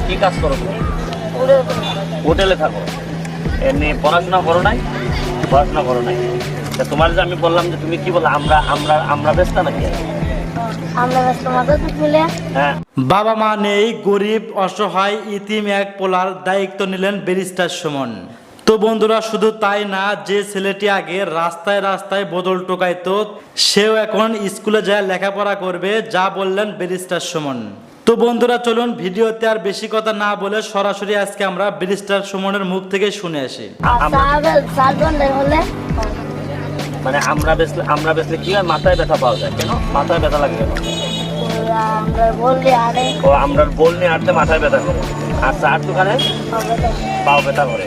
কি কাজ করো তুমি? হোটেলে থাকো। এমনি পড়াশোনা করো নাই? পড়াশোনা করো নাই। তা তোমার যে আমি বললাম যে তুমি কি বললে আমরা আমরা আমরা ব্যস্ত নাকি? হ্যাঁ। বাবা মা নেই, গরিব অসহায় ইতিম এক পোলার দায়িত্ব নিলেন ব্যারিস্টার সুমন। তো বন্ধুরা, শুধু তাই না, যে ছেলেটি আগে রাস্তায় রাস্তায় বদল টোকাইতো সেও এখন স্কুলে যায় লেখাপড়া করবে, যা বললেন ব্যারিস্টার সুমন। তো বন্ধুরা, চলুন ভিডিওতে আর বেশি কথা না বলে সরাসরি আজকে আমরা ব্যারিস্টার সুমনের মুখ থেকে শুনে আসি। মানে আমরা বেসলে কি হয়, মাথায় ব্যথা পাওয়া যায় কেন? মাথায় ব্যথা লাগে কেন? ও আমরা বল নিয়ে আটতে মাথায় ব্যথা করে। আর চার দোকানে পাও ব্যথা করে।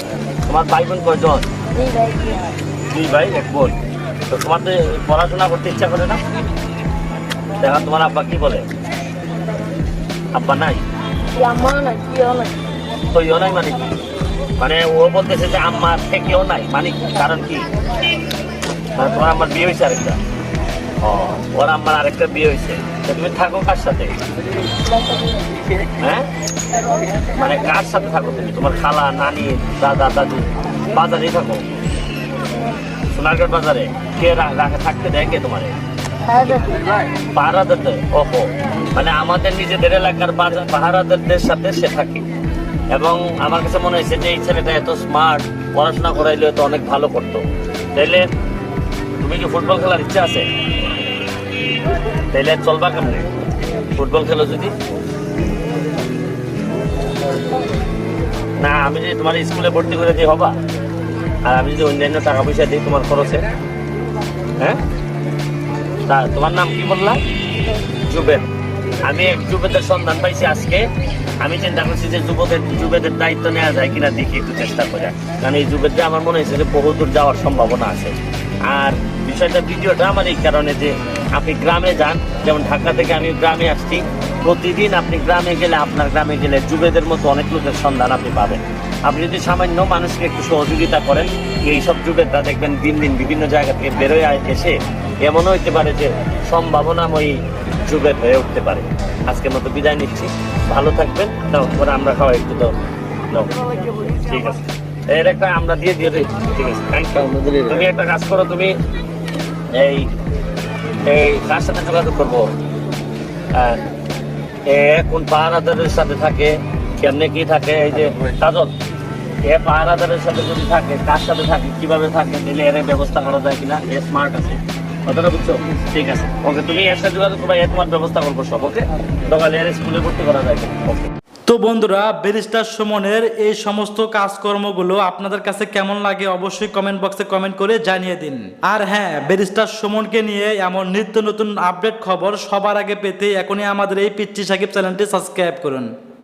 তোমার ভাই বোন কয়জন? 2 ভাই 1 বোন। তো তোমার তো পড়াশোনা করতে ইচ্ছা করে না? দেখা তোমার আব্বা কি বলে? আব্বা নাই? তো ইও নাই মানে কি? মানে ও বলতেছে যে আম্মা থেকেও নাই, মানে কারণ কি? মানে তোমার আম্মার বিয়ে হয়েছে আরেকটা? ওর আম্মার আরেকটা বিয়ে হয়েছে। তুমি থাকো কার সাথে? হ্যাঁ, মানে কার সাথে থাকো তুমি? তোমার খালা, নানি, দাদা, দাদু বাজারেই থাকো? সোনারগড় বাজারে কে রাখে থাকতে দেয়? কে তোমারে পাহারাদার দেয়? ওহো, মানে আমাদের নিজেদের এলাকার পাহারাদারদের সাথে সে থাকে। এবং আমার কাছে মনে হয়েছে যে এই ছেলেটা এত স্মার্ট, পড়াশোনা করাইলে তো অনেক ভালো করতো। তাইলে তুমি কি ফুটবল খেলার ইচ্ছা আছে? তাইলে চলবা কেমনে ফুটবল খেলো যদি? না, আমি যদি তোমার স্কুলে ভর্তি করে দিই হবা? আর আমি যদি অন্যান্য টাকা পয়সা দিই তোমার খরচে? হ্যাঁ, তা তোমার নাম কি বললাম? জুবেদ। আমি এক যুবেদের সন্ধান পাইছি আজকে। আমি চিন্তা করছি যে যুবেদের দায়িত্ব নেওয়া যায় কিনা, দেখি একটু চেষ্টা করে। কারণ এই যুবেদরা আমার মনে হয়েছে যে বহুদূর যাওয়ার সম্ভাবনা আছে। আর ভিডিওটা আমার এই কারণে যে আপনি গ্রামে যান, যেমন ঢাকা থেকে আমি গ্রামে আসছি, প্রতিদিন আপনি গ্রামে গেলে, আপনার গ্রামে গেলে যুবেদের মতো অনেক লোকের সন্ধান আপনি পাবেন। আপনি যদি সামান্য মানুষকে একটু সহযোগিতা করেন, এইসব যুবেদরা দেখবেন দিন দিন বিভিন্ন জায়গা থেকে বেরোয় এসে এমনও হইতে পারে যে সম্ভাবনাময়ী যুবেদ হয়ে উঠতে পারে। আজকের মতো বিদায় নিচ্ছি, ভালো থাকবেন। দাও পরে আমরা খাওয়া একটু দাও। ঠিক আছে, এর একটা আমরা দিয়ে দিয়ে দিই। ঠিক আছে, থ্যাংক ইউ। তুমি একটা কাজ করো, তুমি এই এই কার সাথে যোগাযোগ করবো? কোন পাহারাদারের সাথে থাকে, কেমনে কি থাকে? এই যে কাজল, এ পাহারাদারের সাথে যদি থাকে, কার সাথে থাকে, কিভাবে থাকে, তাহলে এর ব্যবস্থা করা যায় কিনা? এ স্মার্ট আছে, কথাটা বুঝছো? ঠিক আছে, ওকে, তুমি এর সাথে যোগাযোগ করবা, তোমার ব্যবস্থা করবো সব। ওকে, সকালে এর স্কুলে ভর্তি করা যায় কিনা? ওকে। তো বন্ধুরা, ব্যারিস্টার সুমনের এই সমস্ত কাজকর্মগুলো আপনাদের কাছে কেমন লাগে অবশ্যই কমেন্ট বক্সে কমেন্ট করে জানিয়ে দিন। আর হ্যাঁ, ব্যারিস্টার সুমনকে নিয়ে এমন নিত্য নতুন আপডেট খবর সবার আগে পেতে এখনই আমাদের এই পিচ্চি সাকিব চ্যানেলটি সাবস্ক্রাইব করুন।